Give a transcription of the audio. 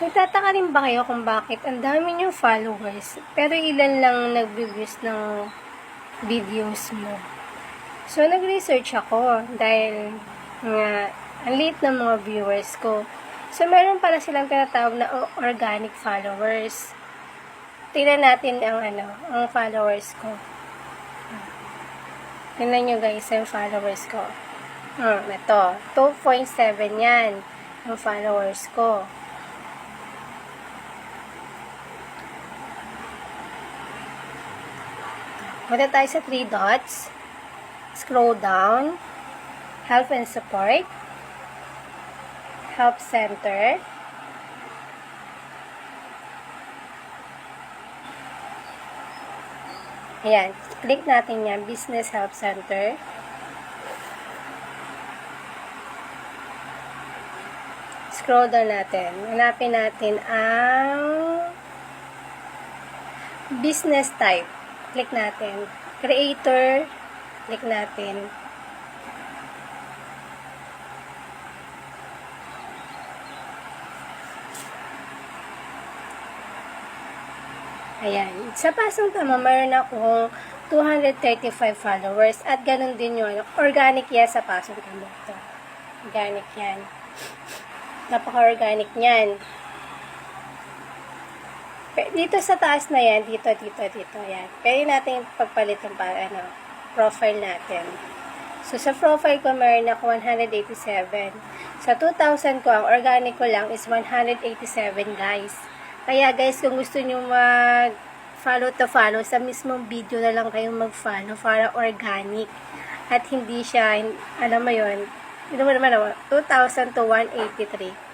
Nagtataka rin ba kayo kung bakit ang dami niyong followers, pero ilan lang nag-views ng videos mo? So, nag-research ako dahil nga, ang liit ng mga viewers ko. So, meron pala silang tinatawag na organic followers. Tingnan natin ang followers ko. Tingnan nyo guys, ang followers ko. Ito, 2.7 yan, ang followers ko. Punta tayo sa 3 dots. Scroll down. Help and support. Help center. Ayan. Click natin yan. Business Help Center. Scroll down natin. Hanapin natin ang business type. Click natin. Creator. Click natin. Ayan. Sa pasong tama, mayroon akong 235 followers. At ganun din yun. Organic yan sa pasong tama. Ito. Organic yan. Napaka-organic yan. Dito sa taas na yan, dito, yan. Pwede natin pagpalit ng profile natin. So, sa profile ko, meron ako 187. Sa 2,000 ko, ang organic ko lang is 187, guys. Kaya, guys, kung gusto nyo mag-follow to follow, sa mismong video na lang kayong mag-follow para organic. At hindi siya, alam mo yun, ito mo naman 2,000 to 183.